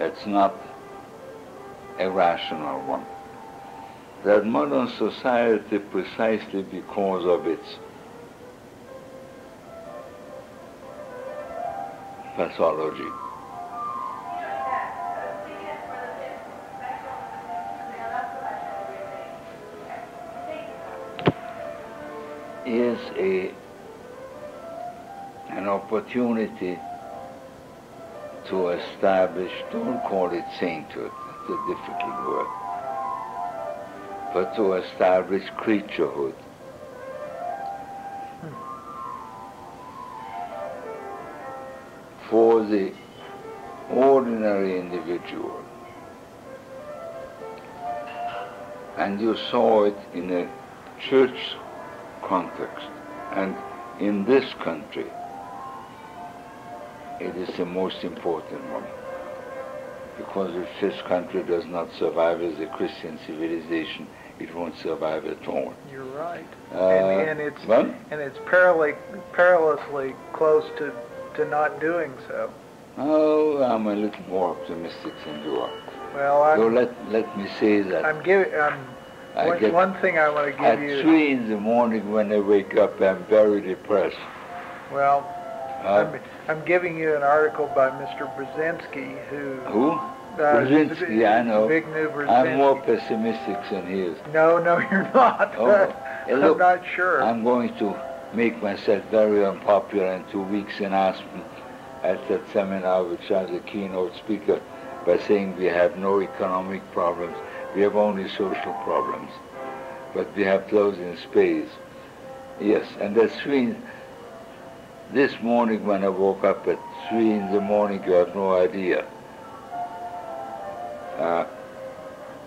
It's not a rational one. That modern society, precisely because of its pathology, is an opportunity to establish, don't call it sainthood, it's a difficult word, but to establish creaturehood. For the ordinary individual. And you saw it in a church context, and in this country it is the most important one, because if this country does not survive as a Christian civilization, it won't survive at all. You're right. And it's perilously close to not doing so. Oh, I'm a little more optimistic than you are. Well, so let me say that. One thing I want to give you. At 3 in the morning when I wake up, I'm very depressed. Well, I'm giving you an article by Mr. Brzezinski, who? Brzezinski, I know. Zbigniew Brzezinski. I'm more pessimistic than he is. No, you're not. Oh, look, I'm not sure. I'm going to make myself very unpopular in 2 weeks in Aspen at that seminar, which I'm the keynote speaker, by saying we have no economic problems, we have only social problems, but we have clothes in space. Yes, and that's 3. This morning when I woke up at 3 in the morning, you have no idea. I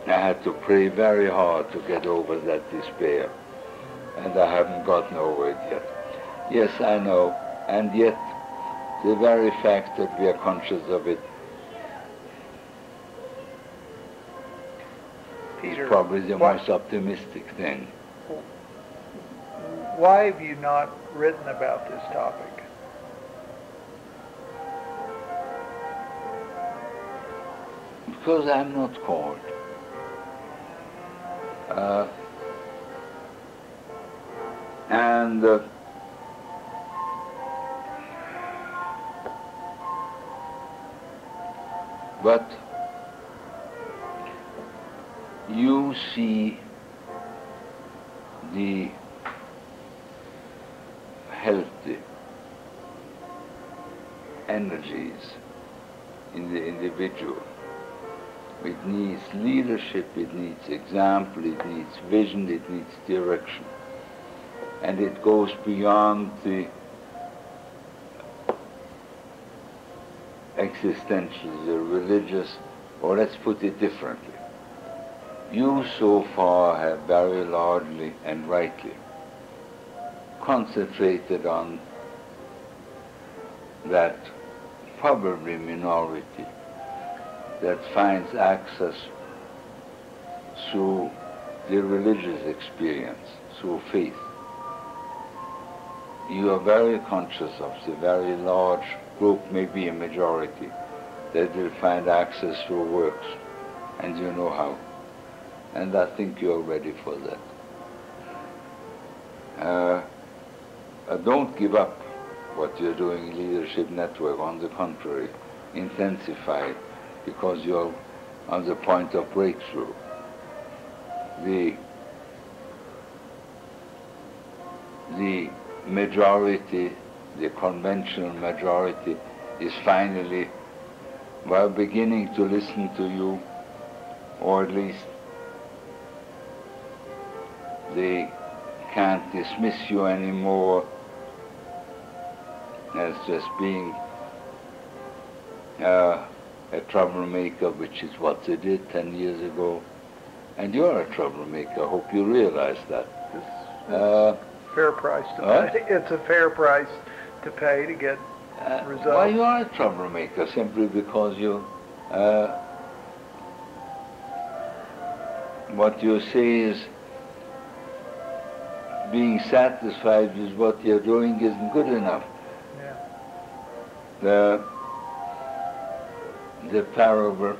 had to pray very hard to get over that despair, and I haven't gotten over it yet. Yes, I know, and yet the very fact that we are conscious of it is probably the most optimistic thing. Why have you not written about this topic? Because I'm not called. But you see the healthy energies in the individual. It needs leadership, it needs example, it needs vision, it needs direction. And it goes beyond the existential, the religious, or let's put it differently. You so far have very largely and rightly concentrated on that probably minority that finds access through the religious experience, through faith. You are very conscious of the very large group, maybe a majority, that will find access through works, and you know how. And I think you're ready for that. Don't give up what you're doing in Leadership Network. On the contrary, intensify it, because you're on the point of breakthrough. The majority, the conventional majority, is finally, well, beginning to listen to you, or at least they can't dismiss you anymore as just being a troublemaker, which is what they did 10 years ago. And you're a troublemaker. I hope you realize that. Fair price to pay. It's a fair price to pay to get results. Well, you are a troublemaker simply because you, what you say is being satisfied with what you're doing isn't good enough. Yeah. the parable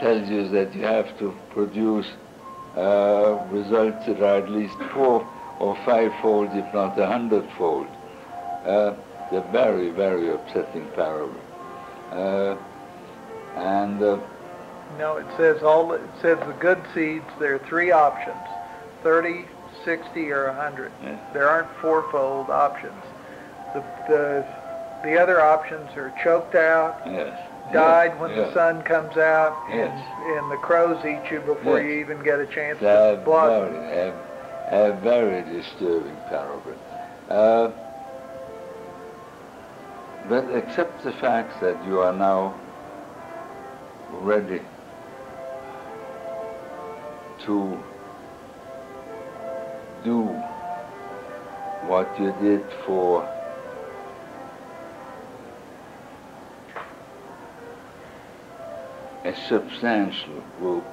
tells you that you have to produce results that are at least 4 or 5-fold, if not 100-fold. The very, very upsetting parable. No, it says the good seeds, there are 3 options: 30, 60, or 100. Yes. There aren't 4-fold options. The other options are choked out, Yes. died when yes. the sun comes out, Yes. and the crows eat you before Yes. you even get a chance They're to blossom. a very disturbing parable. But accept the fact that you are now ready to do what you did for a substantial group.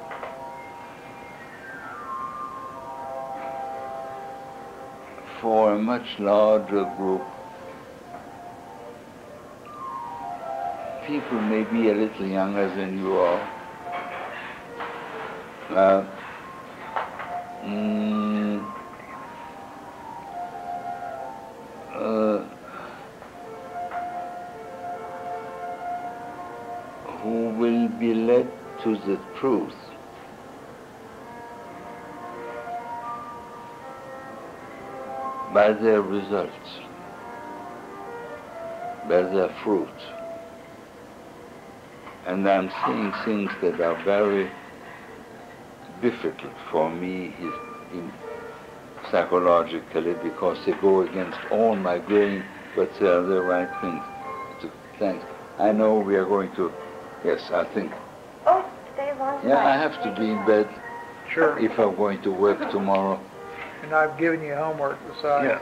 For a much larger group, people may be a little younger than you are. Who will be led to the truth by their results, by their fruit. And I'm saying things that are very difficult for me psychologically, because they go against all my grain, but they are the right things. Thanks. I know we are going to, yes, I think. Oh, stay long. Yeah, I have to be in bed Sure. if I'm going to work tomorrow. And I've given you homework besides. Yeah.